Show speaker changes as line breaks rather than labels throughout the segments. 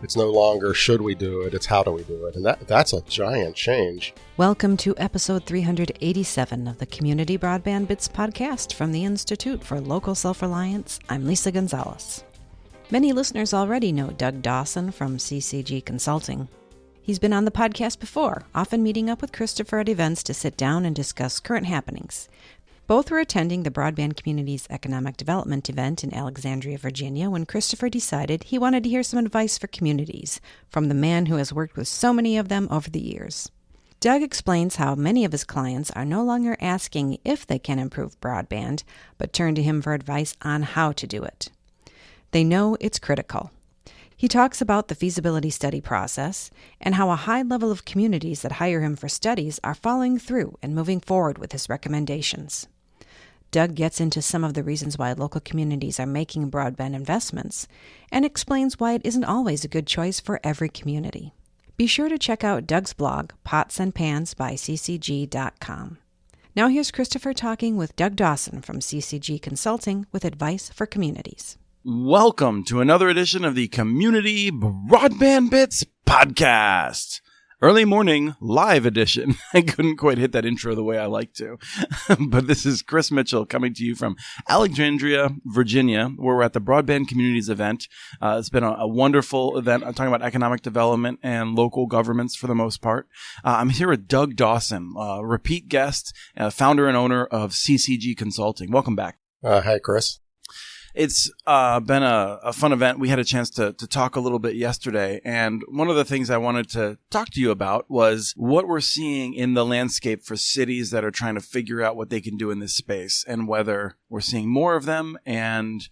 It's no longer should we do it, it's how do we do it. And that's a giant change.
Welcome to episode 387 of the Community Broadband Bits podcast from the Institute for Local Self-Reliance. I'm Lisa Gonzalez. Many listeners already know Doug Dawson from CCG Consulting. He's been on the podcast before, often meeting up with Christopher at events to sit down and discuss current happenings. Both were attending the Broadband Community's Economic Development event in Alexandria, Virginia, when Christopher decided he wanted to hear some advice for communities from the man who has worked with so many of them over the years. Doug explains how many of his clients are no longer asking if they can improve broadband, but turn to him for advice on how to do it. They know it's critical. He talks about the feasibility study process and how a high level of communities that hire him for studies are following through and moving forward with his recommendations. Doug gets into some of the reasons why local communities are making broadband investments and explains why it isn't always a good choice for every community. Be sure to check out Doug's blog, Pots and Pans by ccg.com. Now here's Christopher talking with Doug Dawson from CCG Consulting with advice for communities.
Welcome to another edition of the Community Broadband Bits podcast. Early morning live edition. I couldn't quite hit that intro the way I like to. But this is Chris Mitchell coming to you from Alexandria, Virginia, where we're at the Broadband Communities event. It's been a wonderful event. I'm talking about economic development and local governments for the most part. I'm here with Doug Dawson, repeat guest, founder and owner of CCG Consulting. Welcome back.
Hi, Chris.
It's been a fun event. We had a chance to talk a little bit yesterday, and one of the things I wanted to talk to you about was what we're seeing in the landscape for cities that are trying to figure out what they can do in this space, and whether we're seeing more of them, and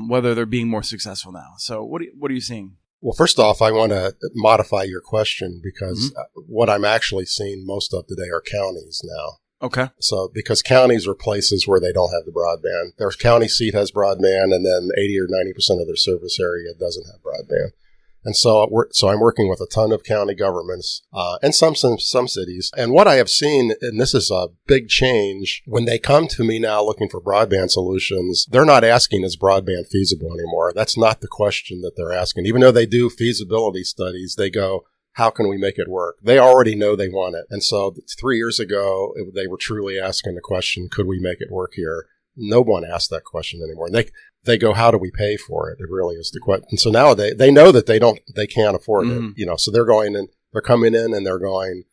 whether they're being more successful now. So what are you seeing?
Well, first off, I want to modify your question because what I'm actually seeing most of today are counties now.
Okay.
So, because counties are places where they don't have the broadband. Their county seat has broadband, and then 80 or 90% of their service area doesn't have broadband. And so, I'm working with a ton of county governments and some cities. And what I have seen, and this is a big change, when they come to me now looking for broadband solutions, they're not asking, is broadband feasible anymore? That's not the question that they're asking. Even though they do feasibility studies, they go, how can we make it work? They already know they want it. And so 3 years ago, they were truly asking the question, could we make it work here? No one asked that question anymore. And they go, how do we pay for it? It really is the question. And so now they know that they can't afford it, so they're coming in and they're going,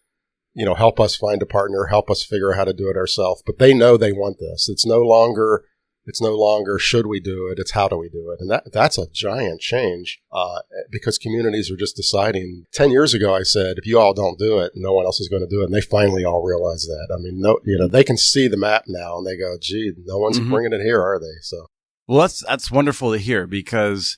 help us find a partner, help us figure out how to do it ourselves. But they know they want this. It's no longer should we do it, it's how do we do it. And that's a giant change because communities are just deciding. 10 years ago, I said, if you all don't do it, no one else is going to do it. And they finally all realize that. I mean, they can see the map now and they go, gee, no one's bringing it here, are they? So.
Well, that's wonderful to hear because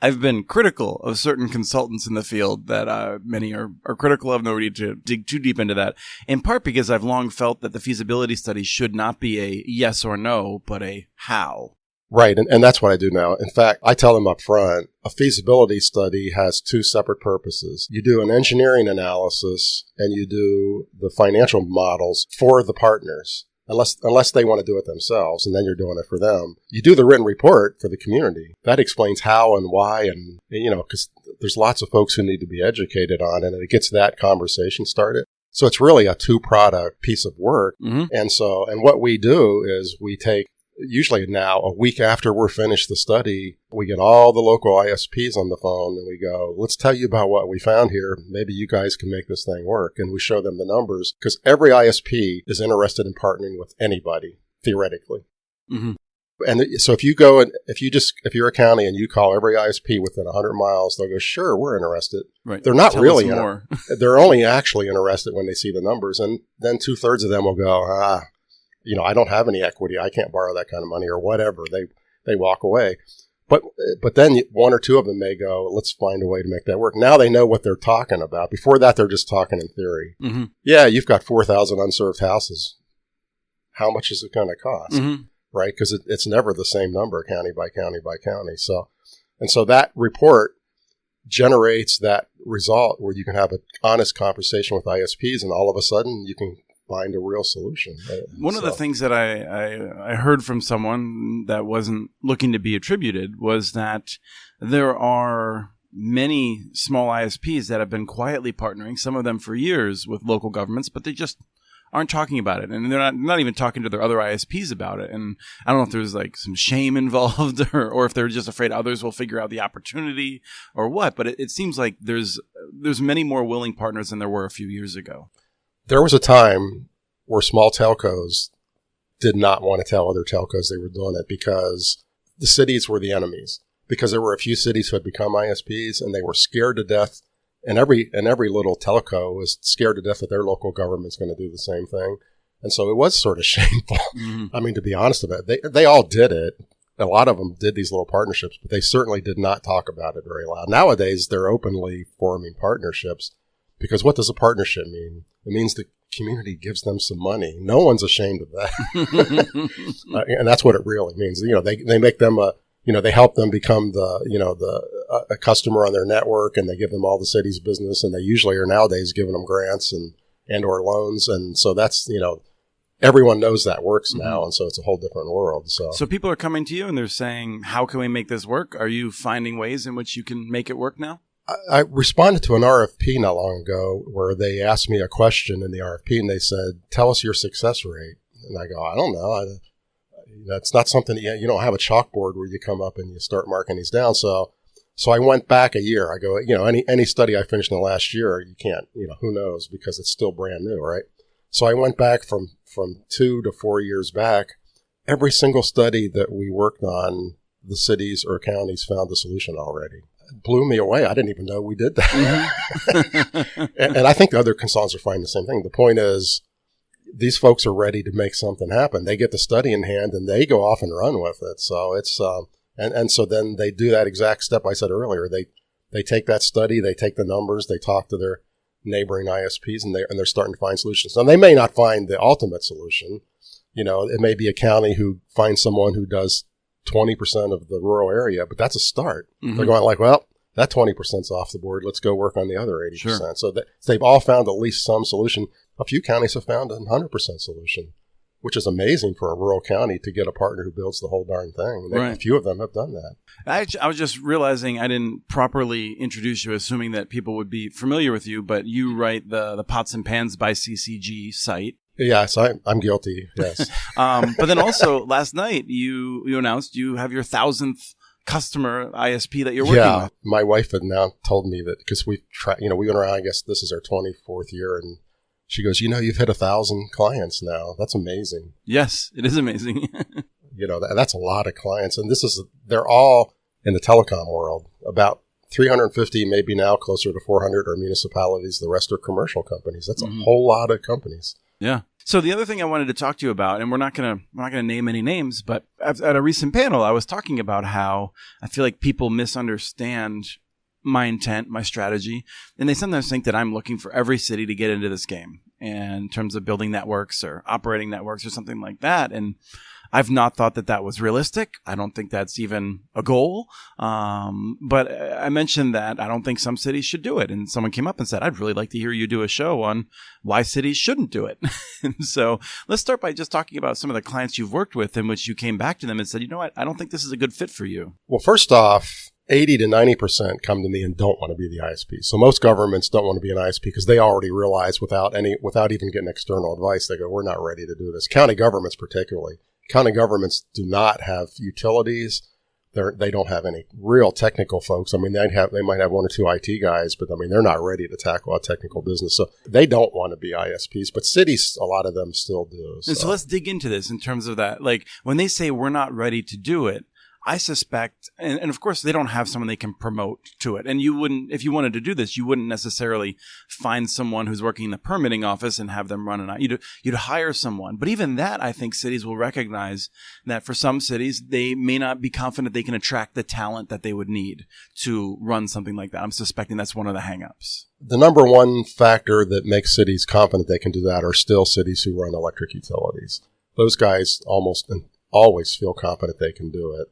I've been critical of certain consultants in the field that many are critical of. No need to dig too deep into that. In part because I've long felt that the feasibility study should not be a yes or no, but a how.
Right, and that's what I do now. In fact, I tell them up front, a feasibility study has two separate purposes. You do an engineering analysis and you do the financial models for the partners. Unless they want to do it themselves, and then you're doing it for them. You do the written report for the community. That explains how and why, and because there's lots of folks who need to be educated on it, and it gets that conversation started. So it's really a two-product piece of work. And what we do is we take, usually now, a week after we're finished the study, we get all the local ISPs on the phone and we go, let's tell you about what we found here. Maybe you guys can make this thing work. And we show them the numbers because every ISP is interested in partnering with anybody, theoretically. And so if you're a county and you call every ISP within 100 miles, they'll go, sure, we're interested.
Right.
They're not
Tell
really
us more.
They're only actually interested when they see the numbers. And then 2/3 of them will go, I don't have any equity. I can't borrow that kind of money or whatever. They walk away. But then one or two of them may go, let's find a way to make that work. Now they know what they're talking about. Before that, they're just talking in theory. Yeah, you've got 4,000 unserved houses. How much is it going to cost? Right? Because it's never the same number, county by county by county. So that report generates that result where you can have an honest conversation with ISPs, and all of a sudden you can find a real solution.
One of the things that I heard from someone that wasn't looking to be attributed was that there are many small ISPs that have been quietly partnering, some of them for years, with local governments, but they just aren't talking about it. And they're not even talking to their other ISPs about it. And I don't know if there's like some shame involved or if they're just afraid others will figure out the opportunity or what. But it seems like there's many more willing partners than there were a few years ago.
There was a time where small telcos did not want to tell other telcos they were doing it because the cities were the enemies. Because there were a few cities who had become ISPs and they were scared to death. And every little telco was scared to death that their local government's going to do the same thing. And so it was sort of shameful. Mm-hmm. I mean, to be honest about it, they all did it. A lot of them did these little partnerships, but they certainly did not talk about it very loud. Nowadays, they're openly forming partnerships because what does a partnership mean? It means the community gives them some money. No one's ashamed of that. And that's what it really means. They make them they help them become a customer on their network, and they give them all the city's business, and they usually are nowadays giving them grants and or loans. And so that's, everyone knows that works now. Mm-hmm. And so it's a whole different world. So
people are coming to you and they're saying, how can we make this work? Are you finding ways in which you can make it work now?
I responded to an RFP not long ago where they asked me a question in the RFP and they said, tell us your success rate. And I go, I don't know. That's not something you don't have a chalkboard where you come up and you start marking these down. So I went back a year. I go, any study I finished in the last year, you can't, who knows, because it's still brand new, right? So I went back from 2 to 4 years back. Every single study that we worked on, the cities or counties found a solution already. It blew me away. I didn't even know we did that. Mm-hmm. and I think the other consultants are finding the same thing. The point is, these folks are ready to make something happen. They get the study in hand and they go off and run with it. So it's, and so then they do that exact step I said earlier. They take that study, they take the numbers, they talk to their neighboring ISPs and they're starting to find solutions. Now they may not find the ultimate solution. It may be a county who finds someone who does 20% of the rural area, but that's a start. Mm-hmm. They're going like, well, that 20%'s off the board. Let's go work on the other 80%. Sure. So they've all found at least some solution. A few counties have found a 100% solution, which is amazing for a rural county to get a partner who builds the whole darn thing. Right. A few of them have done that.
I was just realizing I didn't properly introduce you, assuming that people would be familiar with you, but you write the Pots and Pans by CCG site.
Yes, I'm guilty, yes.
But then also last night you announced you have your 1,000th customer ISP that you're working with.
Yeah, my wife had now told me that because we went around, I guess this is our 24th year, and she goes, you've hit 1,000 clients now. That's amazing.
Yes, it is amazing.
That's a lot of clients. And they're all in the telecom world. About 350, maybe now closer to 400 are municipalities. The rest are commercial companies. That's a whole lot of companies.
Yeah. So the other thing I wanted to talk to you about, and we're not gonna name any names, but at a recent panel, I was talking about how I feel like people misunderstand my intent, my strategy, and they sometimes think that I'm looking for every city to get into this game, and in terms of building networks or operating networks or something like that. And I've not thought that was realistic. I don't think that's even a goal. But I mentioned that I don't think some cities should do it. And someone came up and said, I'd really like to hear you do a show on why cities shouldn't do it. And so let's start by just talking about some of the clients you've worked with in which you came back to them and said, you know what, I don't think this is a good fit for you.
Well, first off, 80 to 90% come to me and don't want to be the ISP. So most governments don't want to be an ISP because they already realize without even getting external advice, they go, we're not ready to do this. County governments particularly. County governments do not have utilities. They don't have any real technical folks. I mean, they might have one or two IT guys, but I mean, they're not ready to tackle a technical business. So they don't want to be ISPs, but cities, a lot of them still do.
So. And so let's dig into this in terms of that. Like when they say we're not ready to do it, I suspect, and of course they don't have someone they can promote to it. And you wouldn't, if you wanted to do this, you wouldn't necessarily find someone who's working in the permitting office and have them run it out. You'd hire someone. But even that, I think cities will recognize that for some cities, they may not be confident they can attract the talent that they would need to run something like that. I'm suspecting that's one of the hangups.
The number one factor that makes cities confident they can do that are still cities who run electric utilities. Those guys almost always feel confident they can do it.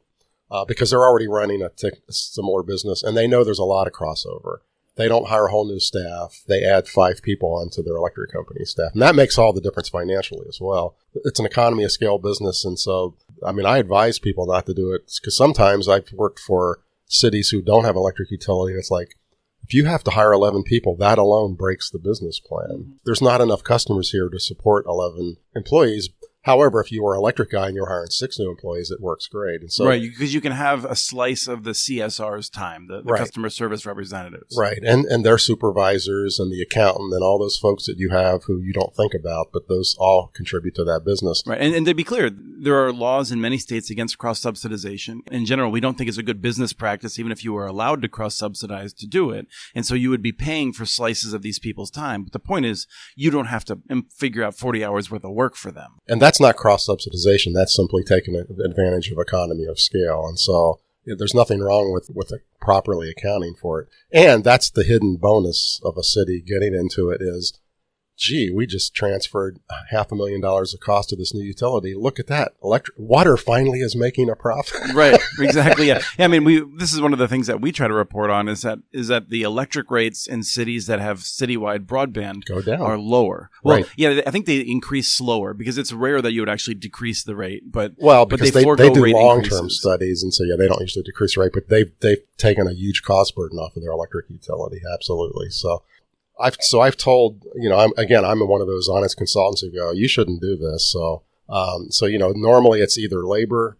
Because they're already running a similar business, and they know there's a lot of crossover. They don't hire a whole new staff. They add 5 people onto their electric company staff. And that makes all the difference financially as well. It's an economy of scale business, and so, I mean, I advise people not to do it because sometimes I've worked for cities who don't have electric utility. And it's like, if you have to hire 11 people, that alone breaks the business plan. There's not enough customers here to support 11 employees. However, if you are an electric guy and you're hiring 6 new employees, it works great. And so,
right, because you can have a slice of the CSR's time, the
right.
customer service representatives.
Right, and their supervisors and the accountant and all those folks that you have who you don't think about, but those all contribute to that business.
Right, and to be clear, there are laws in many states against cross-subsidization. In general, we don't think it's a good business practice, even if you were allowed to cross-subsidize to do it. And so you would be paying for slices of these people's time. But the point is, you don't have to figure out 40 hours worth of work for them.
And that's not cross-subsidization. That's simply taking advantage of economy of scale. And so there's nothing wrong with properly accounting for it. And that's the hidden bonus of a city getting into it is, gee, we just transferred $500,000 of cost to this new utility. Look at that. Water finally is making a profit.
Right. Exactly. Yeah. I mean, this is one of the things that we try to report on is that the electric rates in cities that have citywide broadband
go down
are lower. Well,
right.
Yeah, I think they increase slower because it's rare that you would actually decrease the rate. But
because they do long-term
increases.
studies, and so they don't usually decrease the rate, but they've taken a huge cost burden off of their electric utility. Absolutely. So I've told, I'm one of those honest consultants who go, you shouldn't do this. So normally it's either labor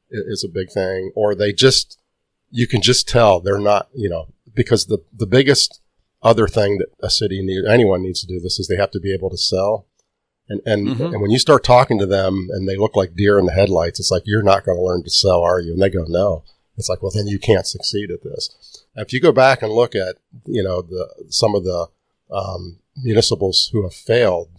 is a big thing, or you can just tell they're not, because the biggest other thing that anyone needs to do this is they have to be able to sell. And when you start talking to them and they look like deer in the headlights, it's like, you're not going to learn to sell, are you? And they go, no. It's like, well, then you can't succeed at this. If you go back and look at, some of the municipals who have failed,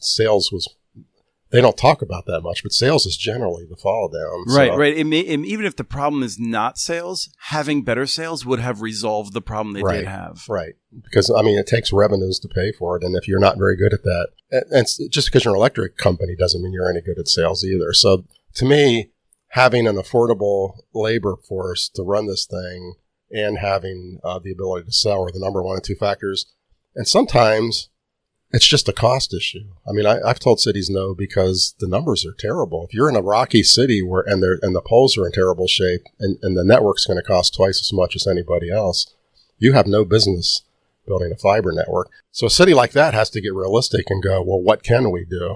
they don't talk about that much, but sales is generally the fall down.
Right, right. Even if the problem is not sales, having better sales would have resolved the problem they did have.
Right. Because, it takes revenues to pay for it. And if you're not very good at that, and just because you're an electric company doesn't mean you're any good at sales either. So to me, having an affordable labor force to run this thing and having the ability to sell are the number 1 and 2 factors. And sometimes it's just a cost issue. I've told cities no because the numbers are terrible. If you're in a rocky city and the poles are in terrible shape and the network's going to cost twice as much as anybody else, you have no business building a fiber network. So a city like that has to get realistic and go, well, what can we do?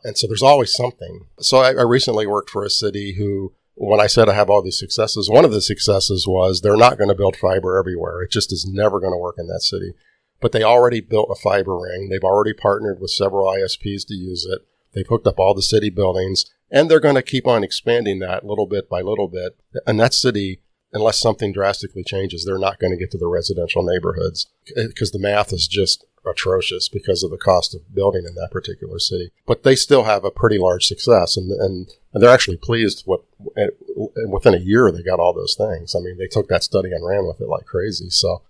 And so there's always something. So I recently worked for a city who, when I said I have all these successes, one of the successes was they're not going to build fiber everywhere. It just is never going to work in that city. But they already built a fiber ring. They've already partnered with several ISPs to use it. They've hooked up all the city buildings, and they're going to keep on expanding that little bit by little bit. And that city, unless something drastically changes, they're not going to get to the residential neighborhoods because the math is just atrocious because of the cost of building in that particular city. But they still have a pretty large success, and they're actually pleased within a year they got all those things. They took that study and ran with it like crazy. So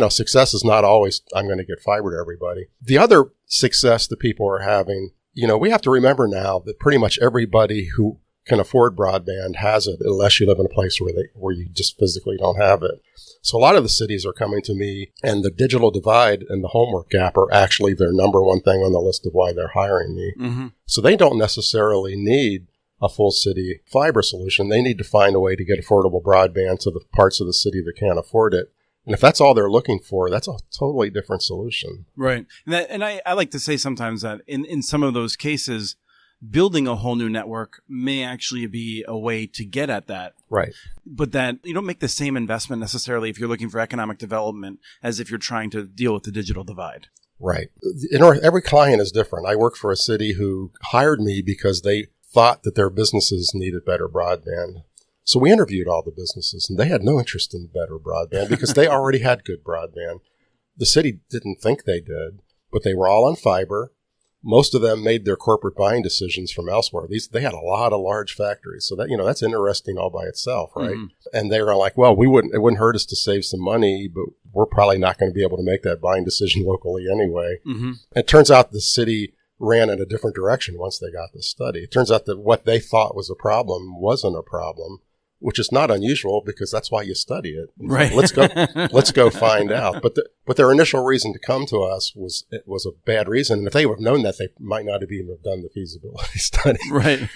success is not always, I'm going to get fiber to everybody. The other success that people are having, we have to remember now that pretty much everybody who can afford broadband has it, unless you live in a place where you just physically don't have it. So a lot of the cities are coming to me, and the digital divide and the homework gap are actually their number 1 thing on the list of why they're hiring me. Mm-hmm. So they don't necessarily need a full city fiber solution. They need to find a way to get affordable broadband to the parts of the city that can't afford it. And if that's all they're looking for, that's a totally different solution.
Right. And I like to say sometimes that in some of those cases, building a whole new network may actually be a way to get at that.
Right.
But that you don't make the same investment necessarily if you're looking for economic development as if you're trying to deal with the digital divide.
Right. Every client is different. I work for a city who hired me because they thought that their businesses needed better broadband. So we interviewed all the businesses, and they had no interest in better broadband because they already had good broadband. The city didn't think they did, but they were all on fiber. Most of them made their corporate buying decisions from elsewhere. They had a lot of large factories, so that that's interesting all by itself, right? Mm-hmm. And they were like, well, it wouldn't hurt us to save some money, but we're probably not going to be able to make that buying decision locally anyway. Mm-hmm. It turns out the city ran in a different direction once they got the study. It turns out that what they thought was a problem wasn't a problem, which is not unusual because that's why you study it.
Right.
Let's go find out. But But their initial reason to come to us was a bad reason. And if they would have known that, they might not have even done the feasibility study.
Right.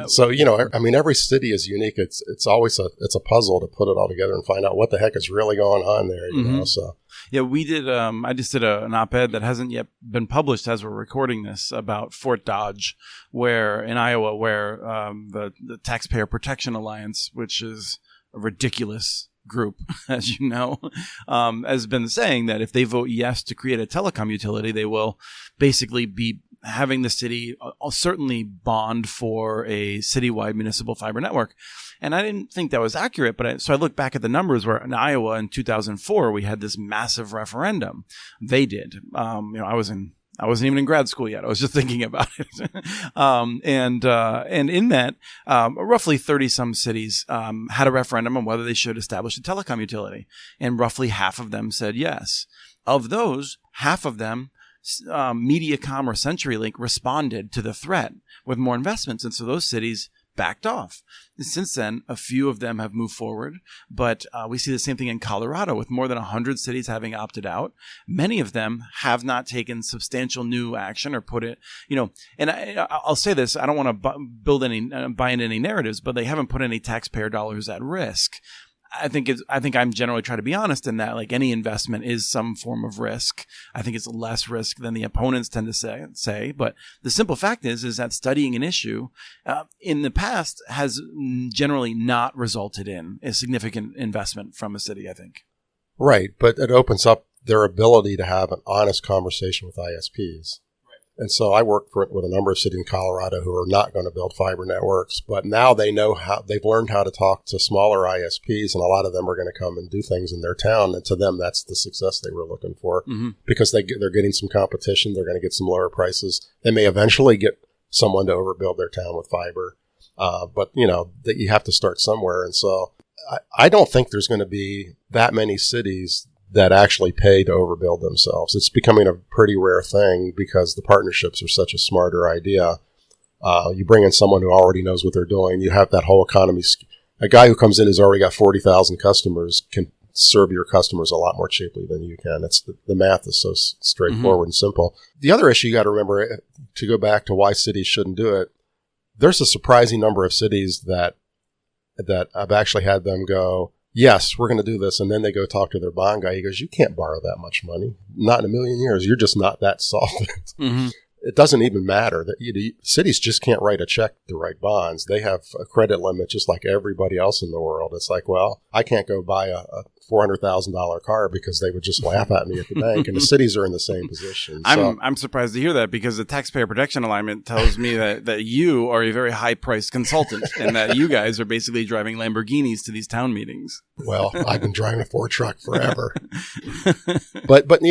So, I mean, every city is unique. It's always a puzzle to put it all together and find out what the heck is really going on there, you know, so.
Yeah, we did. I just did an op-ed that hasn't yet been published as we're recording this about Fort Dodge, in Iowa, where the Taxpayer Protection Alliance, which is a ridiculous group, as you know, has been saying that if they vote yes to create a telecom utility, they will basically be having the city certainly bond for a citywide municipal fiber network. And I didn't think that was accurate, but so I looked back at the numbers where in Iowa in 2004, we had this massive referendum. They did. I wasn't even in grad school yet. I was just thinking about it. And in that, roughly 30 some cities had a referendum on whether they should establish a telecom utility. And roughly half of them said yes. Of those, half of them, Mediacom or CenturyLink responded to the threat with more investments. And so those cities backed off. Since then, a few of them have moved forward, but we see the same thing in Colorado with more than 100 cities having opted out. Many of them have not taken substantial new action or put it, and I'll say this, I don't want to buy into any narratives, but they haven't put any taxpayer dollars at risk. I think I'm generally trying to be honest in that, like any investment is some form of risk. I think it's less risk than the opponents tend to say. But the simple fact is that studying an issue in the past has generally not resulted in a significant investment from a city, I think.
Right. But it opens up their ability to have an honest conversation with ISPs. And so I work with a number of cities in Colorado who are not going to build fiber networks, but now they've learned how to talk to smaller ISPs, and a lot of them are going to come and do things in their town. And to them, that's the success they were looking for because they're getting some competition. They're going to get some lower prices. They may eventually get someone to overbuild their town with fiber. But that you have to start somewhere. And so I don't think there's going to be that many cities that actually pay to overbuild themselves. It's becoming a pretty rare thing because the partnerships are such a smarter idea. You bring in someone who already knows what they're doing. You have that whole economy. A guy who comes in who's already got 40,000 customers can serve your customers a lot more cheaply than you can. It's the math is so straightforward and simple. The other issue you got to remember, to go back to why cities shouldn't do it, there's a surprising number of cities that I've actually had them go, yes, we're going to do this. And then they go talk to their bond guy. He goes, you can't borrow that much money. Not in a million years. You're just not that solvent. It doesn't even matter. That cities just can't write a check to write bonds. They have a credit limit just like everybody else in the world. It's like, well, I can't go buy a $400,000 car because they would just laugh at me at the bank. And the cities are in the same position.
I'm surprised to hear that because the Taxpayer Protection Alignment tells me that you are a very high-priced consultant and that you guys are basically driving Lamborghinis to these town meetings.
Well, I've been driving a Ford truck forever. But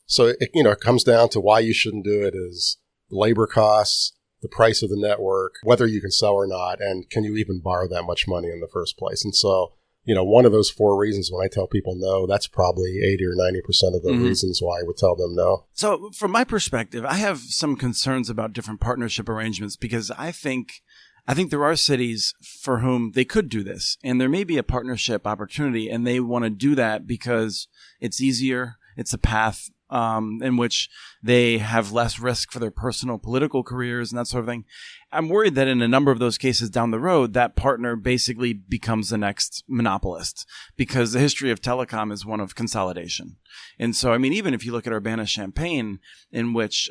so it comes down to why you shouldn't do it is labor costs, the price of the network, whether you can sell or not, and can you even borrow that much money in the first place? And so, one of those four reasons when I tell people no, that's probably 80 or 90% of the reasons why I would tell them no.
So from my perspective, I have some concerns about different partnership arrangements because I think there are cities for whom they could do this, and there may be a partnership opportunity, and they want to do that because it's easier, it's a path in which they have less risk for their personal political careers and that sort of thing. I'm worried that in a number of those cases down the road, that partner basically becomes the next monopolist because the history of telecom is one of consolidation. And so, I mean, even if you look at Urbana-Champaign, in which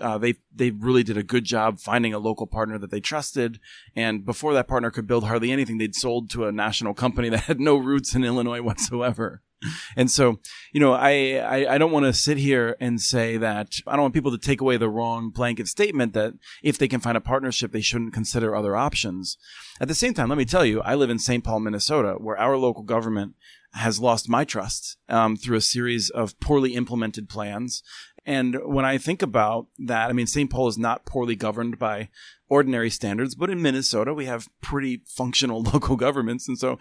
they really did a good job finding a local partner that they trusted, and before that partner could build hardly anything, they'd sold to a national company that had no roots in Illinois whatsoever. And so, I don't want to sit here and say that I don't want people to take away the wrong blanket statement that if they can find a partnership, they shouldn't consider other options. At the same time, let me tell you, I live in St. Paul, Minnesota, where our local government has lost my trust through a series of poorly implemented plans. And when I think about that, I mean, St. Paul is not poorly governed by ordinary standards, but in Minnesota, we have pretty functional local governments. And so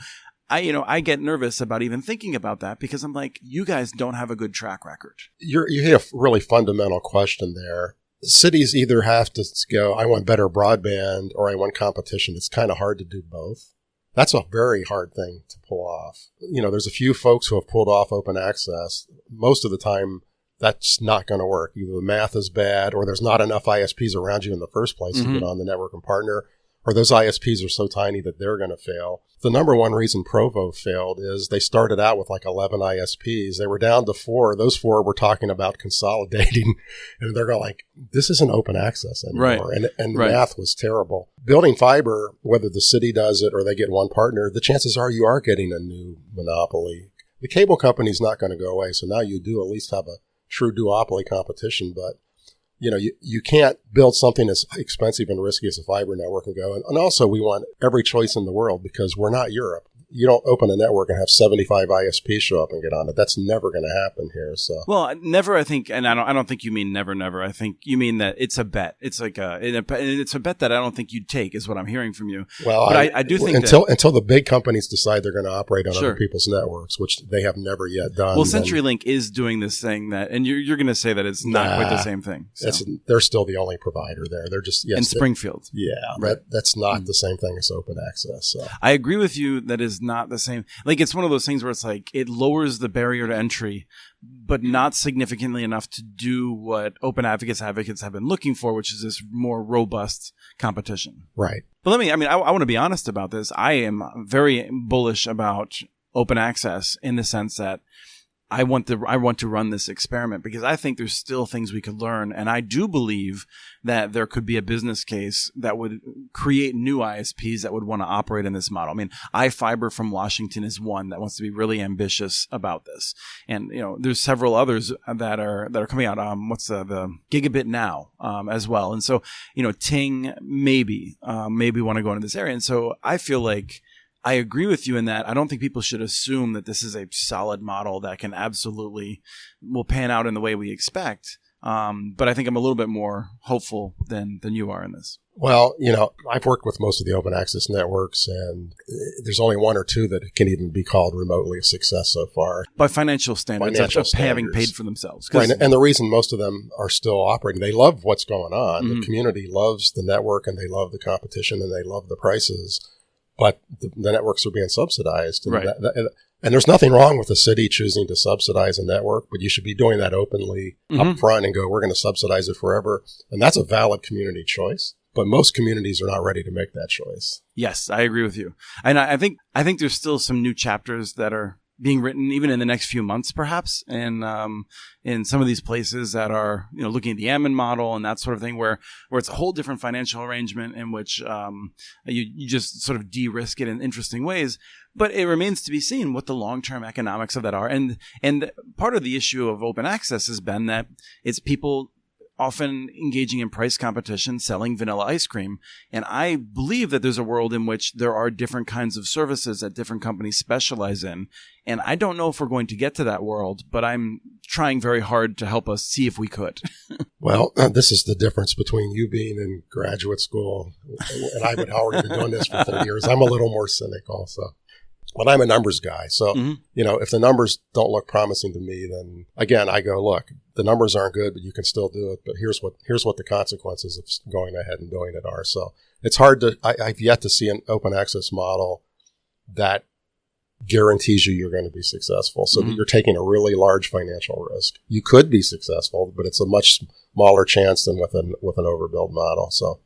I get nervous about even thinking about that because I'm like, you guys don't have a good track record. You
hit a really fundamental question there. Cities either have to go, I want better broadband or I want competition. It's kind of hard to do both. That's a very hard thing to pull off. There's a few folks who have pulled off open access. Most of the time, that's not going to work. Either the math is bad or there's not enough ISPs around you in the first place to get on the network and partner, or those ISPs are so tiny that they're going to fail. The number one reason Provo failed is they started out with like 11 ISPs. They were down to 4. Those 4 were talking about consolidating, and they're going like, this isn't open access anymore.
Right.
And the math was terrible. Building fiber, whether the city does it or they get one partner, the chances are you are getting a new monopoly. The cable company's not going to go away, so now you do at least have a true duopoly competition, but you can't build something as expensive and risky as a fiber network and go. And also we want every choice in the world because we're not Europe. You don't open a network and have 75 ISPs show up and get on it. That's never going to happen here. So,
well, never. I think, and I don't think you mean never, never. I think you mean that it's a bet. It's like it's a bet that I don't think you'd take, is what I'm hearing from you.
Well,
but I do think
until the big companies decide they're going to operate on other people's networks, which they have never yet done.
Well, CenturyLink is doing this thing that, and you're going to say that it's not quite the same thing. So.
They're still the only provider there. They're just
in Springfield.
Yeah, right. That's not the same thing as open access. So.
I agree with you that is not the same. Like, it's one of those things where it's like it lowers the barrier to entry, but not significantly enough to do what open advocates have been looking for, which is this more robust competition.
Right.
But I want to be honest about this. I am very bullish about open access in the sense that I want to run this experiment because I think there's still things we could learn. And I do believe that there could be a business case that would create new ISPs that would want to operate in this model. I mean, iFiber from Washington is one that wants to be really ambitious about this. And, there's several others that are coming out. What's the Gigabit Now, as well. And so, Ting maybe want to go into this area. And so I feel like I agree with you in that I don't think people should assume that this is a solid model that can absolutely will pan out in the way we expect. But I think I'm a little bit more hopeful than you are in this.
Well, I've worked with most of the open access networks, and there's only 1 or 2 that can even be called remotely a success so far.
By financial standards, having paid for themselves.
Right, and the reason most of them are still operating, they love what's going on. The community loves the network, and they love the competition, and they love the prices. But the networks are being subsidized. And,
right.
And there's nothing wrong with the city choosing to subsidize a network, but you should be doing that openly up front and go, we're going to subsidize it forever. And that's a valid community choice. But most communities are not ready to make that choice.
Yes, I agree with you. And I think there's still some new chapters that are being written even in the next few months, perhaps, and in some of these places that are looking at the Ammon model and that sort of thing, where it's a whole different financial arrangement in which you just sort of de-risk it in interesting ways. But it remains to be seen what the long-term economics of that are. And part of the issue of open access has been that it's people often engaging in price competition, selling vanilla ice cream. And I believe that there's a world in which there are different kinds of services that different companies specialize in. And I don't know if we're going to get to that world, but I'm trying very hard to help us see if we could.
Well, this is the difference between you being in graduate school and I've already been doing this for 30 years. I'm a little more cynical, so. But I'm a numbers guy. So, if the numbers don't look promising to me, then again, I go, look, the numbers aren't good, but you can still do it. But here's what the consequences of going ahead and doing it are. So it's hard I've yet to see an open access model that guarantees you're going to be successful. So that you're taking a really large financial risk. You could be successful, but it's a much smaller chance than with an overbuild model. So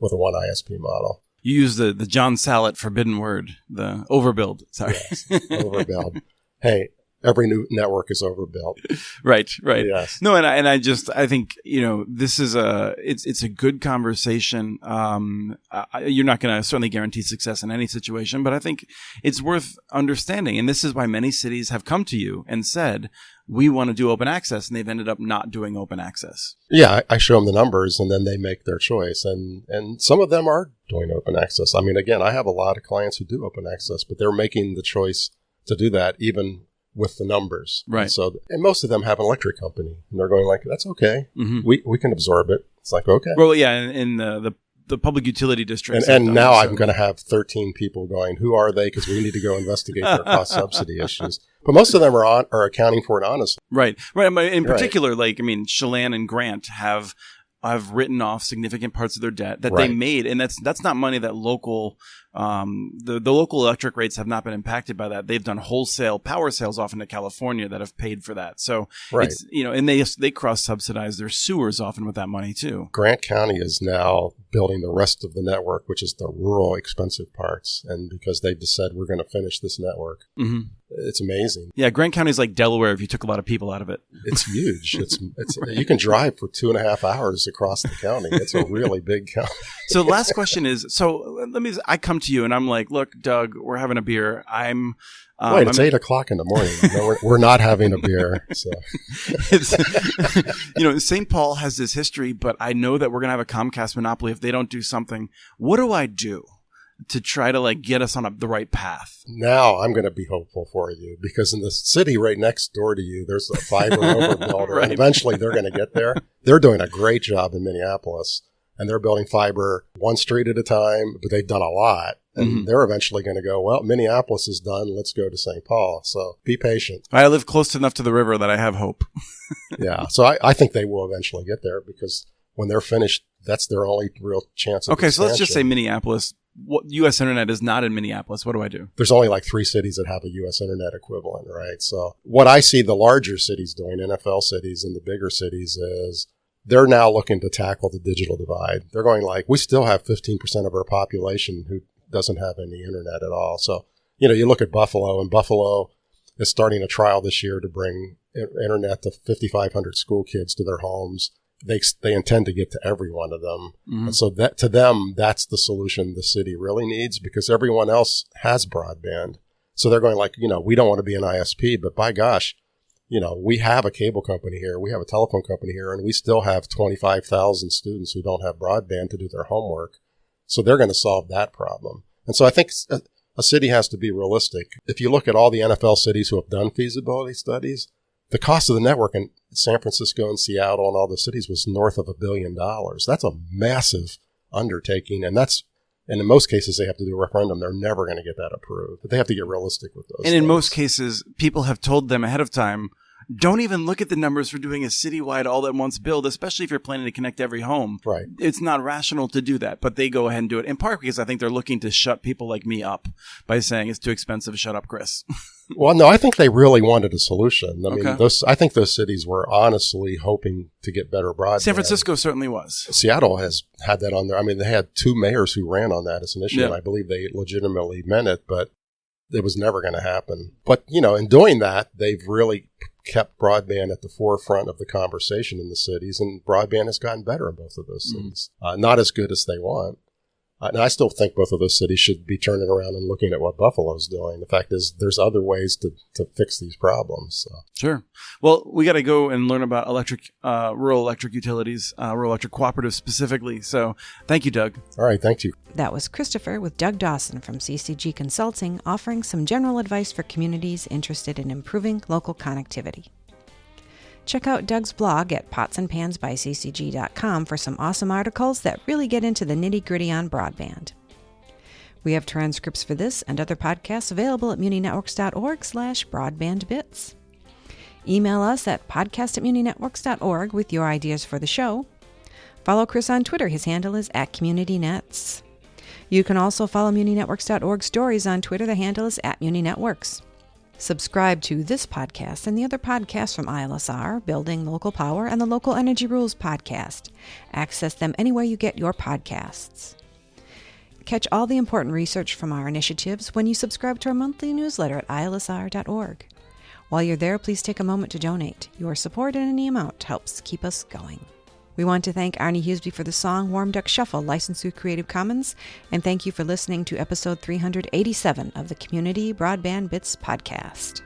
with a one ISP model.
You use the John Sallet forbidden word, the overbuild. Sorry.
Yes, overbuild. Hey, every new network is overbuilt.
Right.
Yes.
No, and I think, this is it's a good conversation. You're not going to certainly guarantee success in any situation, but I think it's worth understanding. And this is why many cities have come to you and said, we want to do open access, and they've ended up not doing open access.
Yeah, I show them the numbers, and then they make their choice. And some of them are doing open access. I mean, again, I have a lot of clients who do open access, but they're making the choice to do that even with the numbers.
Right.
And most of them have an electric company, and they're going like, that's okay. We can absorb it. It's like, okay.
Well, yeah, in the public utility districts.
And now I'm going to have 13 people going, who are they? Because we need to go investigate their cost subsidy issues. But most of them are accounting for it honestly.
Right. In particular, Chelan and Grant have have written off significant parts of their debt that they made, and that's not money that local the local electric rates have not been impacted by that. They've done wholesale power sales off into California that have paid for that. So it's, and they cross subsidize their sewers often with that money too.
Grant County is now building the rest of the network, which is the rural expensive parts, and because they've just said we're going to finish this network. Mm-hmm. It's amazing.
Yeah, Grant County is like Delaware if you took a lot of people out of it.
It's huge. It's you can drive for 2.5 hours across the county. It's a really big county.
So the last question is, I come to you and I'm like, look, Doug, we're having a beer.
Wait, it's 8 o'clock in the morning. No, we're not having a beer. So.
St. Paul has this history, but I know that we're going to have a Comcast monopoly if they don't do something. What do I do to try to get us on the right path?
Now I'm going to be hopeful for you, because in the city right next door to you, there's a fiber overbuilder, and eventually they're going to get there. They're doing a great job in Minneapolis, and they're building fiber one street at a time, but they've done a lot. And they're eventually going to go, well, Minneapolis is done. Let's go to St. Paul. So be patient.
I live close enough to the river that I have hope.
Yeah. So I think they will eventually get there, because when they're finished, that's their only real chance of expansion.
So let's just say Minneapolis. U.S. Internet is not in Minneapolis. What do I do?
There's only 3 cities that have a U.S. Internet equivalent, right? So what I see the larger cities doing, NFL cities and the bigger cities, is they're now looking to tackle the digital divide. They're going we still have 15% of our population who doesn't have any internet at all. So, you look at Buffalo, and Buffalo is starting a trial this year to bring internet to 5,500 school kids to their homes. They intend to get to every one of them. Mm-hmm. And so that to them, that's the solution the city really needs, because everyone else has broadband. So they're going we don't want to be an ISP, but by gosh, we have a cable company here. We have a telephone company here, and we still have 25,000 students who don't have broadband to do their homework. So they're going to solve that problem. And so I think a city has to be realistic. If you look at all the NFL cities who have done feasibility studies, the cost of the network in San Francisco and Seattle and all the cities was north of $1 billion. That's a massive undertaking. And in most cases, they have to do a referendum. They're never going to get that approved. But they have to get realistic with those.
And in most cases, people have told them ahead of time, don't even look at the numbers for doing a citywide all-at-once build, especially if you're planning to connect every home.
Right.
It's not rational to do that, but they go ahead and do it, in part because I think they're looking to shut people like me up by saying it's too expensive. Shut up, Chris.
Well, no, I think they really wanted a solution. I think those cities were honestly hoping to get better broadband.
San Francisco certainly was.
Seattle has had that on there. They had 2 mayors who ran on that as an issue, and I believe they legitimately meant it, but it was never going to happen. But, in doing that, they've really kept broadband at the forefront of the conversation in the cities, and broadband has gotten better in both of those cities. Not as good as they want. And I still think both of those cities should be turning around and looking at what Buffalo's doing. The fact is, there's other ways to fix these problems. So.
Sure. Well, we got to go and learn about rural electric utilities, rural electric cooperatives specifically. So thank you, Doug.
All right. Thank you.
That was Christopher with Doug Dawson from CCG Consulting, offering some general advice for communities interested in improving local connectivity. Check out Doug's blog at potsandpansbyccg.com for some awesome articles that really get into the nitty-gritty on broadband. We have transcripts for this and other podcasts available at muninetworks.org/broadbandbits. Email us at podcast@muninetworks.org with your ideas for the show. Follow Chris on Twitter. His handle is @CommunityNets. You can also follow muninetworks.org stories on Twitter. The handle is @muninetworks. Subscribe to this podcast and the other podcasts from ILSR, Building Local Power, and the Local Energy Rules podcast. Access them anywhere you get your podcasts. Catch all the important research from our initiatives when you subscribe to our monthly newsletter at ilsr.org. While you're there, please take a moment to donate. Your support in any amount helps keep us going. We want to thank Arnie Huseby for the song Warm Duck Shuffle, licensed through Creative Commons, and thank you for listening to episode 387 of the Community Broadband Bits podcast.